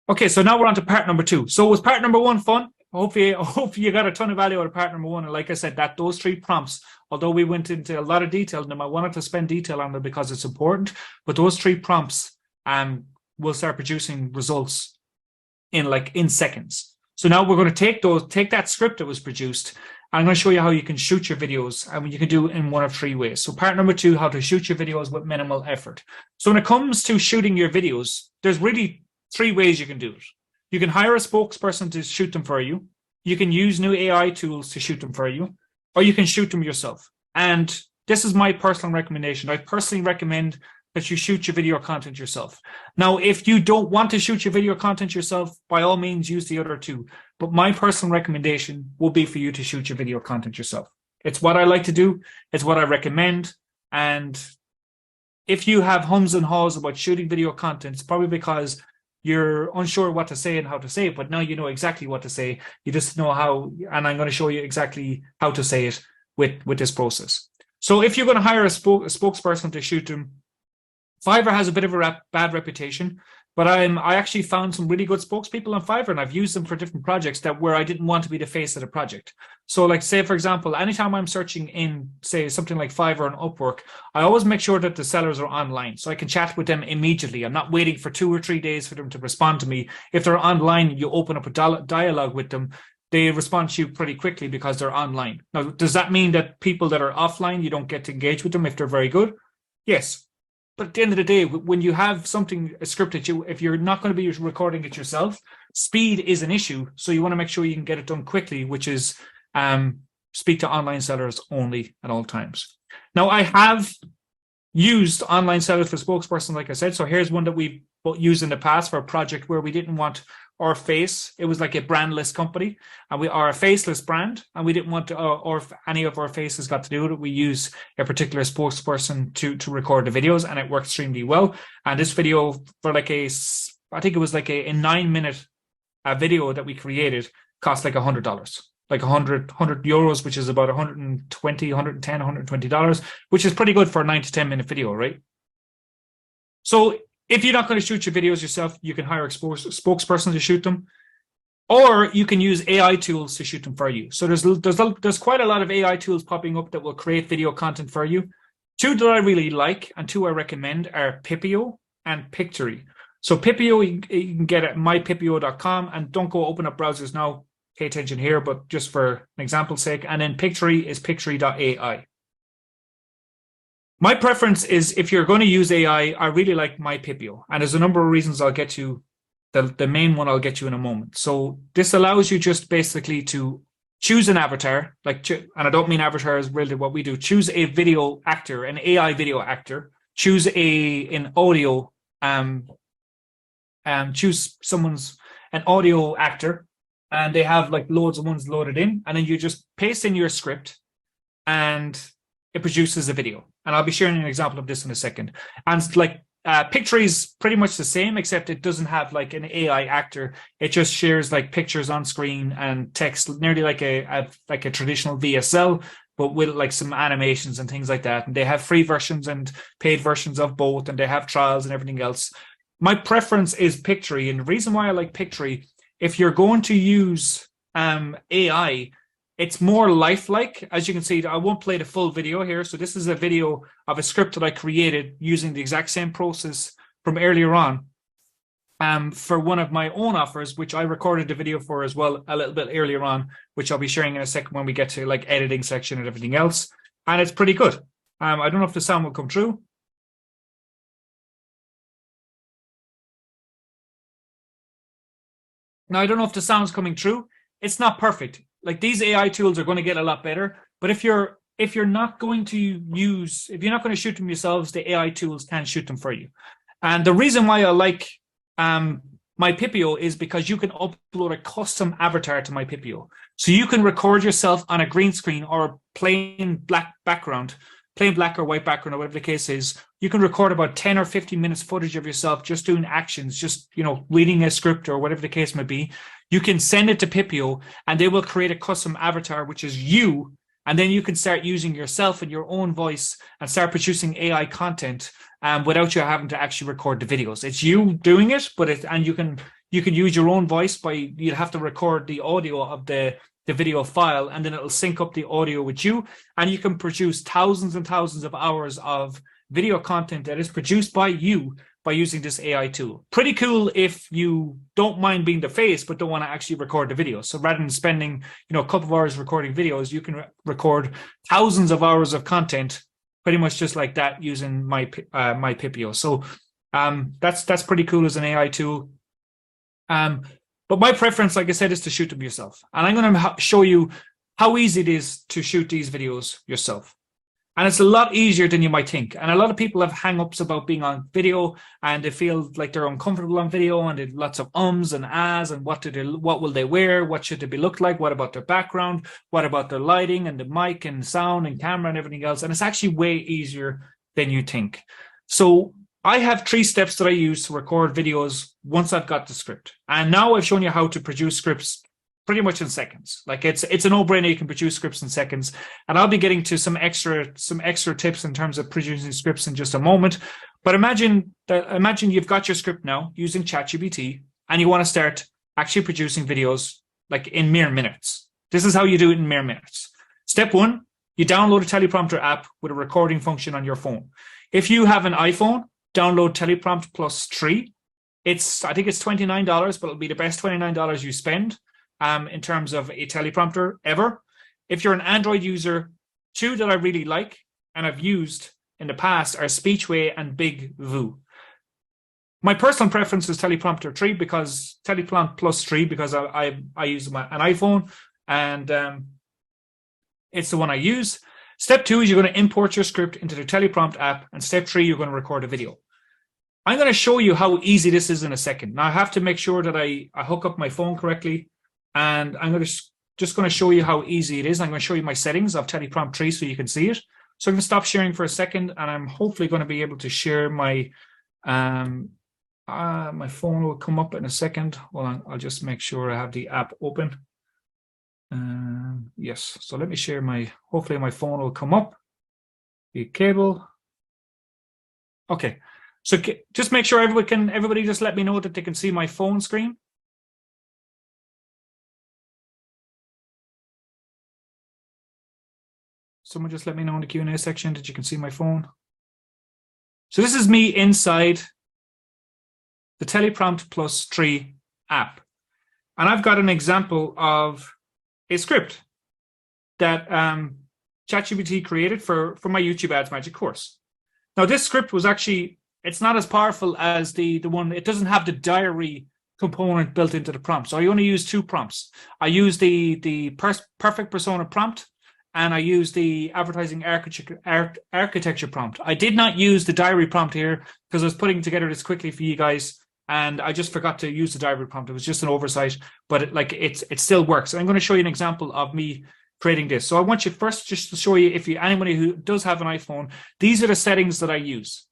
Okay, so now we're on to part number two. So was part number one fun? Hopefully you got a ton of value out of part number one. And like I said, that those three prompts, although we went into a lot of detail in them, I wanted to spend detail on them because it's important. But those three prompts will start producing results in seconds. So now we're going to take that script that was produced. I'm going to show you how you can shoot your videos, and you can do it in one of three ways. So part number two, how to shoot your videos with minimal effort. So when it comes to shooting your videos, there's really three ways you can do it. You can hire a spokesperson to shoot them for you. You can use new AI tools to shoot them for you, or you can shoot them yourself. And this is my personal recommendation. I personally recommend that you shoot your video content yourself. Now, if you don't want to shoot your video content yourself, by all means, use the other two. But my personal recommendation will be for you to shoot your video content yourself. It's what I like to do. It's what I recommend. And if you have hums and haws about shooting video content, it's probably because you're unsure what to say and how to say it, but now you know exactly what to say. You just know how, and I'm going to show you exactly how to say it with this process. So if you're going to hire a spokesperson to shoot them, Fiverr has a bit of a bad reputation, but I actually found some really good spokespeople on Fiverr, and I've used them for different projects where I didn't want to be the face of the project. So like, say, for example, anytime I'm searching in, say, something like Fiverr and Upwork, I always make sure that the sellers are online so I can chat with them immediately. I'm not waiting for 2 or 3 days for them to respond to me. If they're online, you open up a dialogue with them, they respond to you pretty quickly because they're online. Now, does that mean that people that are offline, you don't get to engage with them if they're very good? Yes. But at the end of the day, when you have something scripted, if you're not going to be recording it yourself, speed is an issue. So you want to make sure you can get it done quickly, which is speak to online sellers only at all times. Now, I have used online sellers for spokesperson, like I said. So here's one that we've used in the past for a project where we didn't want our face. It was like a brandless company, and we are a faceless brand, and we didn't want to, or any of our faces got to do it. We use a particular spokesperson to record the videos, and it worked extremely well. And this video for I think it was like a 9-minute video that we created cost like $100, like 100 euros, which is about 120, 110, $120, which is pretty good for a 9 to 10 minute video, right? So if you're not going to shoot your videos yourself, you can hire a spokesperson to shoot them, or you can use AI tools to shoot them for you. So there's quite a lot of AI tools popping up that will create video content for you. 2 that I really like and 2 I recommend are Pipio and Pictory. So Pipio, you can get at mypipio.com, and don't go open up browsers now. Pay attention here, but just for an example's sake. And then Pictory is pictory.ai. My preference is, if you're going to use AI, I really like MyPipio. And there's a number of reasons I'll get to. The main one I'll get to in a moment. So this allows you just basically to choose an avatar, and I don't mean avatar is really what we do. Choose a video actor, an AI video actor. Choose an audio, choose an audio actor, and they have like loads of ones loaded in. And then you just paste in your script, and it produces a video. And I'll be sharing an example of this in a second. And like Pictory is pretty much the same, except it doesn't have like an AI actor. It just shares like pictures on screen and text, nearly like a traditional VSL, but with like some animations and things like that. And they have free versions and paid versions of both, and they have trials and everything else. My preference is Pictory, and the reason why I like Pictory, if you're going to use AI, it's more lifelike. As you can see, I won't play the full video here. So this is a video of a script that I created using the exact same process from earlier on for one of my own offers, which I recorded the video for as well a little bit earlier on, which I'll be sharing in a second when we get to like editing section and everything else. And it's pretty good. I don't know if the sound will come through. Now, I don't know if the sound's coming through. It's not perfect. Like, these AI tools are going to get a lot better, but if you're not going to shoot them yourselves, the AI tools can shoot them for you. And the reason why I like MyPipio is because you can upload a custom avatar to MyPipio. So you can record yourself on a green screen or plain black background, plain black or white background, or whatever the case is. You can record about 10 or 15 minutes footage of yourself just doing actions, just, reading a script or whatever the case may be. You can send it to Pipio, and they will create a custom avatar, which is you And then you can start using yourself and your own voice and start producing AI content without you having to actually record the videos. It's you doing it, and you can use your own voice you'd have to record the audio of the video file, and then it'll sync up the audio with you, and you can produce thousands and thousands of hours of video content that is produced by you by using this AI tool. Pretty cool if you don't mind being the face, but don't want to actually record the video. So rather than spending, a couple of hours recording videos, you can record thousands of hours of content pretty much just like that using my Pipio. So that's pretty cool as an AI tool. But my preference, like I said, is to shoot them yourself. And I'm going to show you how easy it is to shoot these videos yourself. And it's a lot easier than you might think. And a lot of people have hang-ups about being on video, and they feel like they're uncomfortable on video, and there's lots of ums and ahs, and what will they wear? What should they be look like? What about their background? What about their lighting and the mic and sound and camera and everything else? And it's actually way easier than you think. So I have 3 steps that I use to record videos once I've got the script. And now I've shown you how to produce scripts pretty much in seconds. Like it's a no-brainer. You can produce scripts in seconds, and I'll be getting to some extra tips in terms of producing scripts in just a moment. But imagine you've got your script now using ChatGPT, and you want to start actually producing videos like in mere minutes. This is how you do it in mere minutes. Step 1, you download a teleprompter app with a recording function on your phone. If you have an iPhone, download Teleprompt Plus 3. I think it's $29, but it'll be the best $29 you spend. In terms of a teleprompter ever. If you're an Android user, 2 that I really like and I've used in the past are Speechway and Big Voo. My personal preference is Teleprompter 3 because Teleprompt Plus 3 because I use an iPhone, and it's the one I use. Step 2 is you're going to import your script into the Teleprompt app, and step 3 you're going to record a video. I'm going to show you how easy this is in a second. Now I have to make sure that I hook up my phone correctly. And I'm just going to show you how easy it is. I'm going to show you my settings of Teleprompt 3 so you can see it. So I'm going to stop sharing for a second, and I'm hopefully going to be able to share my my phone will come up in a second. Hold on, I'll just make sure I have the app open. Yes, so let me share hopefully my phone will come up. The cable. Okay, so just make sure everybody just let me know that they can see my phone screen. Someone just let me know in the Q&A section that you can see my phone. So this is me inside the Teleprompt Plus 3 app. And I've got an example of a script that ChatGPT created for my YouTube Ads Magic course. Now this script was actually, it's not as powerful as the one, it doesn't have the diary component built into the prompt. So I only use 2 prompts. I use the perfect persona prompt, and I use the advertising architecture prompt. I did not use the diary prompt here because I was putting together this quickly for you guys, and I just forgot to use the diary prompt. It was just an oversight, but it still works. I'm going to show you an example of me creating this. So I want you first just to show you, anybody who does have an iPhone, these are the settings that I use.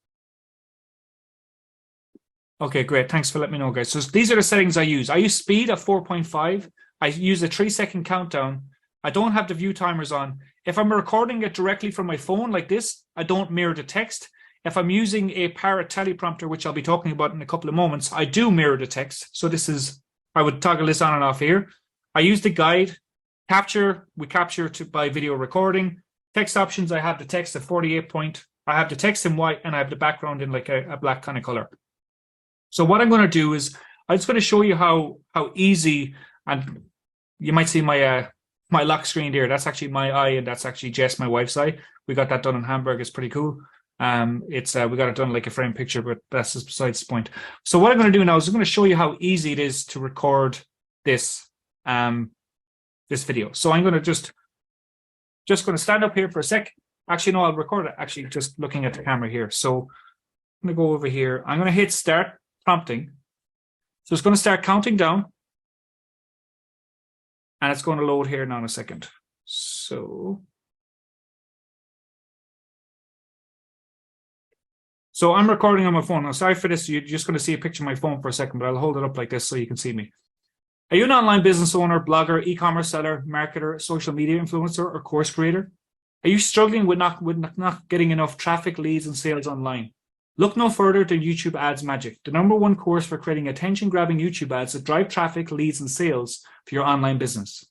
Okay, great. Thanks for letting me know, guys. So these are the settings I use. I use speed of 4.5. I use a 3-second countdown. I don't have the view timers on. If I'm recording it directly from my phone like this, I don't mirror the text. If I'm using a Parrot teleprompter, which I'll be talking about in a couple of moments, I do mirror the text. So I would toggle this on and off here. I use the guide. We capture by video recording. Text options, I have the text at 48 point. I have the text in white, and I have the background in like a black kind of color. So what I'm going to do is I'm just going to show you how easy, and you might see my lock screen there. That's actually my eye, and that's actually Jess, my wife's eye. We got that done in Hamburg. It's pretty cool. We got it done like a frame picture, but that's just besides the point. So what I'm going to do now is I'm going to show you how easy it is to record this video. So I'm going to just going to stand up here for a sec. Actually, no, I'll record it actually just looking at the camera here. So I'm going to go over here. I'm going to hit start prompting. So it's going to start counting down. And it's going to load here now in a second. So I'm recording on my phone. Now, sorry for this. You're just going to see a picture of my phone for a second, but I'll hold it up like this so you can see me. Are you an online business owner, blogger, e-commerce seller, marketer, social media influencer, or course creator? Are you struggling with not getting enough traffic, leads, and sales online? Look no further than YouTube Ads Magic, the #1 course for creating attention-grabbing YouTube ads that drive traffic, leads, and sales for your online business.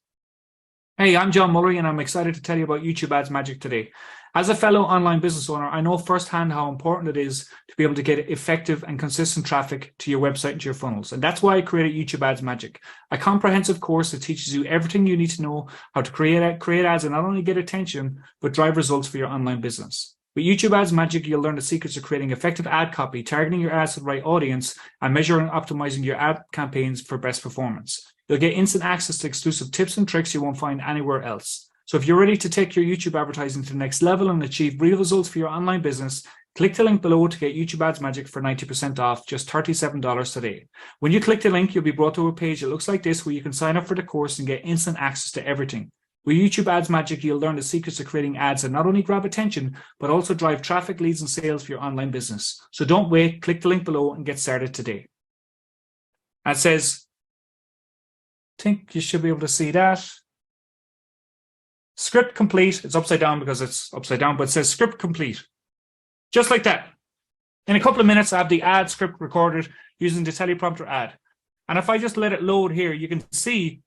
Hey, I'm John Mullery, and I'm excited to tell you about YouTube Ads Magic today. As a fellow online business owner, I know firsthand how important it is to be able to get effective and consistent traffic to your website and to your funnels. And that's why I created YouTube Ads Magic, a comprehensive course that teaches you everything you need to know how to create ads and not only get attention, but drive results for your online business. With YouTube Ads Magic, you'll learn the secrets of creating effective ad copy, targeting your ads to the right audience, and measuring and optimizing your ad campaigns for best performance. You'll get instant access to exclusive tips and tricks you won't find anywhere else. So if you're ready to take your YouTube advertising to the next level and achieve real results for your online business, click the link below to get YouTube Ads Magic for 90% off, just $37 today. When you click the link, you'll be brought to a page that looks like this, where you can sign up for the course and get instant access to everything. With YouTube Ads Magic, you'll learn the secrets of creating ads that not only grab attention, but also drive traffic, leads, and sales for your online business. So don't wait, click the link below and get started today. And it says, I think you should be able to see that. Script complete. It's upside down because it's upside down, but it says script complete. Just like that. In a couple of minutes, I have the ad script recorded using the teleprompter ad. And if I just let it load here, you can see,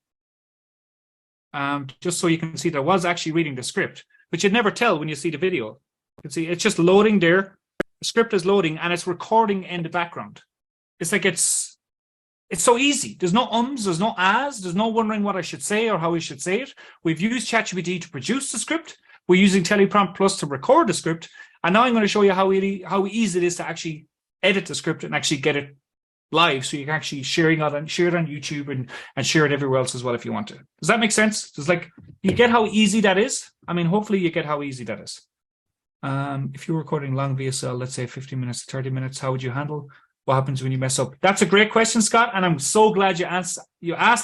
just so you can see that I was actually reading the script, but you'd never tell when you see the video. You can see it's just loading there. The script is loading and it's recording in the background. It's like it's so easy. There's no ums, there's no ahs, there's no wondering what I should say or how I should say it. We've used ChatGPT to produce the script. We're using Teleprompt Plus to record the script. And now I'm going to show you how easy it is to actually edit the script and actually get it live, so you can actually share it on YouTube and share it everywhere else as well if you want to. Does that make sense? It's like, you get how easy that is? I mean, hopefully you get how easy that is. If you're recording long VSL, let's say 15 minutes to 30 minutes, how would you handle what happens when you mess up? That's a great question, Scott, and I'm so glad you asked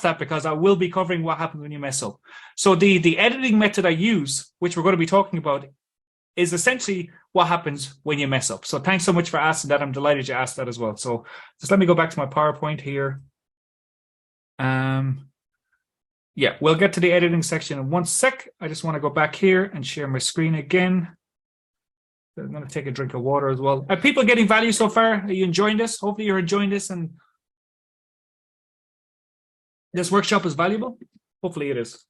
that, because I will be covering what happens when you mess up. So the editing method I use, which we're going to be talking about, is essentially what happens when you mess up. So thanks so much for asking that. I'm delighted you asked that as well. So just let me go back to my PowerPoint here. Yeah, we'll get to the editing section in one sec. I just want to go back here and share my screen again. I'm going to take a drink of water as well. Are people getting value so far? Are you enjoying this? Hopefully you're enjoying this and this workshop is valuable. Hopefully it is.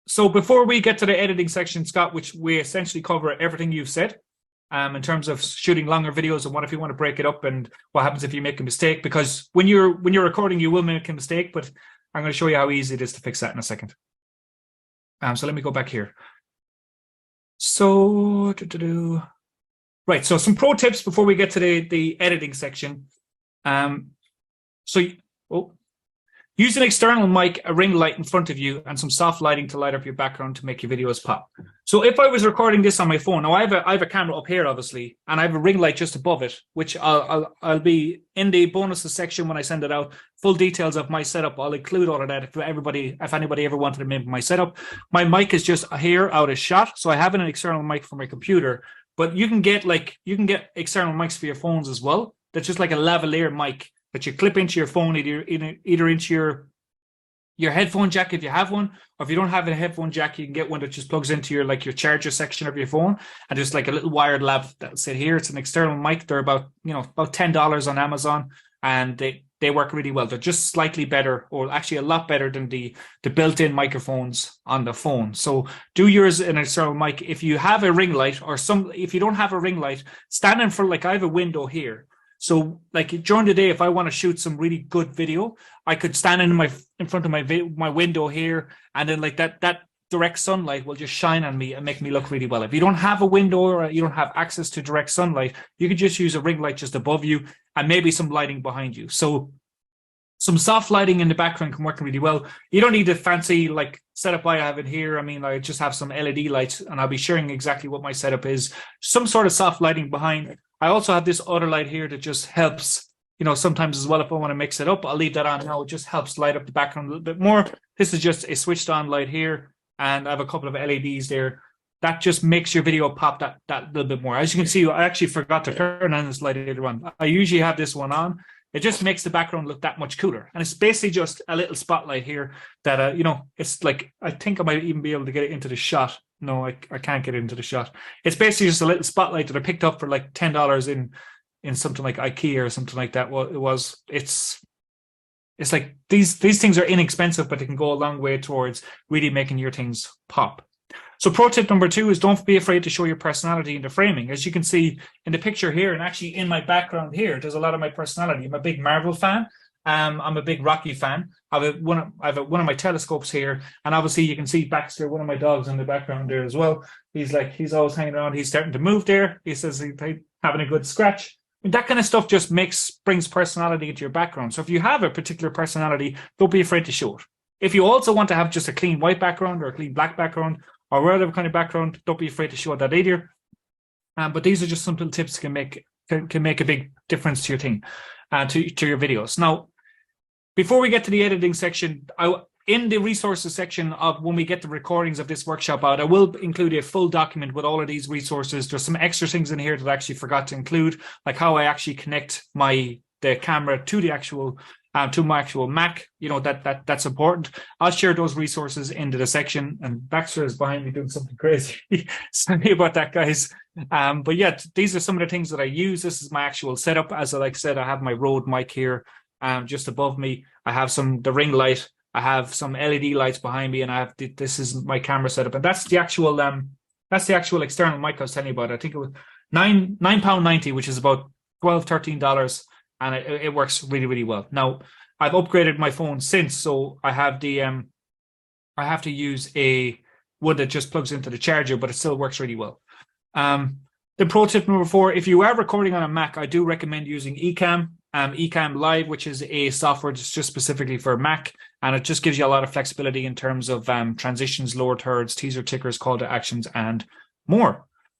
So before we get to the editing section, Scott, which we essentially cover everything you've said in terms of shooting longer videos and what if you want to break it up and what happens if you make a mistake, because when you're recording, you will make a mistake, but I'm going to show you how easy it is to fix that in a second. So let me go back here. So, right, so some pro tips before we get to the editing section. Use an external mic, a ring light in front of you, and some soft lighting to light up your background to make your videos pop. So if I was recording this on my phone, now I have a camera up here, obviously, and I have a ring light just above it, which I'll be in the bonuses section when I send it out. Full details of my setup, I'll include all of that if anybody ever wanted to make my setup. My mic is just here out of shot, so I have an external mic for my computer. But you can get external mics for your phones as well. That's just like a lavalier mic that you clip into your phone, either into your headphone jack if you have one, or if you don't have a headphone jack, you can get one that just plugs into your charger section of your phone, and just like a little wired lab that'll sit here. It's an external mic. They're about $10 on Amazon, and they work really well. They're just slightly better, or actually a lot better than the built-in microphones on the phone. So do yours an external mic. If you have a ring light, if you don't have a ring light, stand in front. I have a window here. So during the day, if I want to shoot some really good video, I could stand in front of my window here, and then that direct sunlight will just shine on me and make me look really well. If you don't have a window or you don't have access to direct sunlight, you could just use a ring light just above you and maybe some lighting behind you. So some soft lighting in the background can work really well. You don't need a fancy setup I have in here. I mean, I just have some LED lights, and I'll be sharing exactly what my setup is. Some sort of soft lighting behind. I also have this other light here that just helps, sometimes as well, if I want to mix it up, I'll leave that on now. It just helps light up the background a little bit more. This is just a switched on light here, and I have a couple of LEDs there. That just makes your video pop that little bit more. As you can see, I actually forgot to turn on this light later on. I usually have this one on, it just makes the background look that much cooler. And it's basically just a little spotlight here that, you know, it's like, I think I might even be able to get it into the shot. No, I can't get it into the shot. It's basically just a little spotlight that I picked up for like $10 in something like IKEA or something like that. Well, it's like these things are inexpensive, but they can go a long way towards really making your things pop. So pro tip number 2 is don't be afraid to show your personality in the framing. As you can see in the picture here, and actually in my background here, there's a lot of my personality. I'm a big Marvel fan. I'm a big Rocky fan. I have one of my telescopes here, and obviously you can see Baxter, one of my dogs, in the background there as well. He's always hanging around. He's starting to move there. He says he's having a good scratch. And that kind of stuff just brings personality into your background. So if you have a particular personality, don't be afraid to show it. If you also want to have just a clean white background or a clean black background or whatever kind of background, don't be afraid to show that either. But these are just some little tips that can make a big difference to your thing, to your videos. Now, before we get to the editing section, in the resources section of when we get the recordings of this workshop out, I will include a full document with all of these resources. There's some extra things in here that I actually forgot to include, like how I actually connect the camera to the actual to my actual Mac. You know, that's important. I'll share those resources into the section, and Baxter is behind me doing something crazy. Sorry about that, guys. But yeah, these are some of the things that I use. This is my actual setup. As I said, I have my Rode mic here just above me. I have the ring light. I have some LED lights behind me, and this is my camera setup, and that's the actual external mic I was telling you about. I think it was £9.90, which is about $12-13, and it works really, really well. Now I've upgraded my phone since, so I have I have to use a one that just plugs into the charger, but it still works really well. The pro tip number 4: if you are recording on a Mac, I do recommend using Ecamm. Ecamm Live, which is a software that's just specifically for Mac, and it just gives you a lot of flexibility in terms of transitions, lower thirds, teaser tickers, call to actions, and more.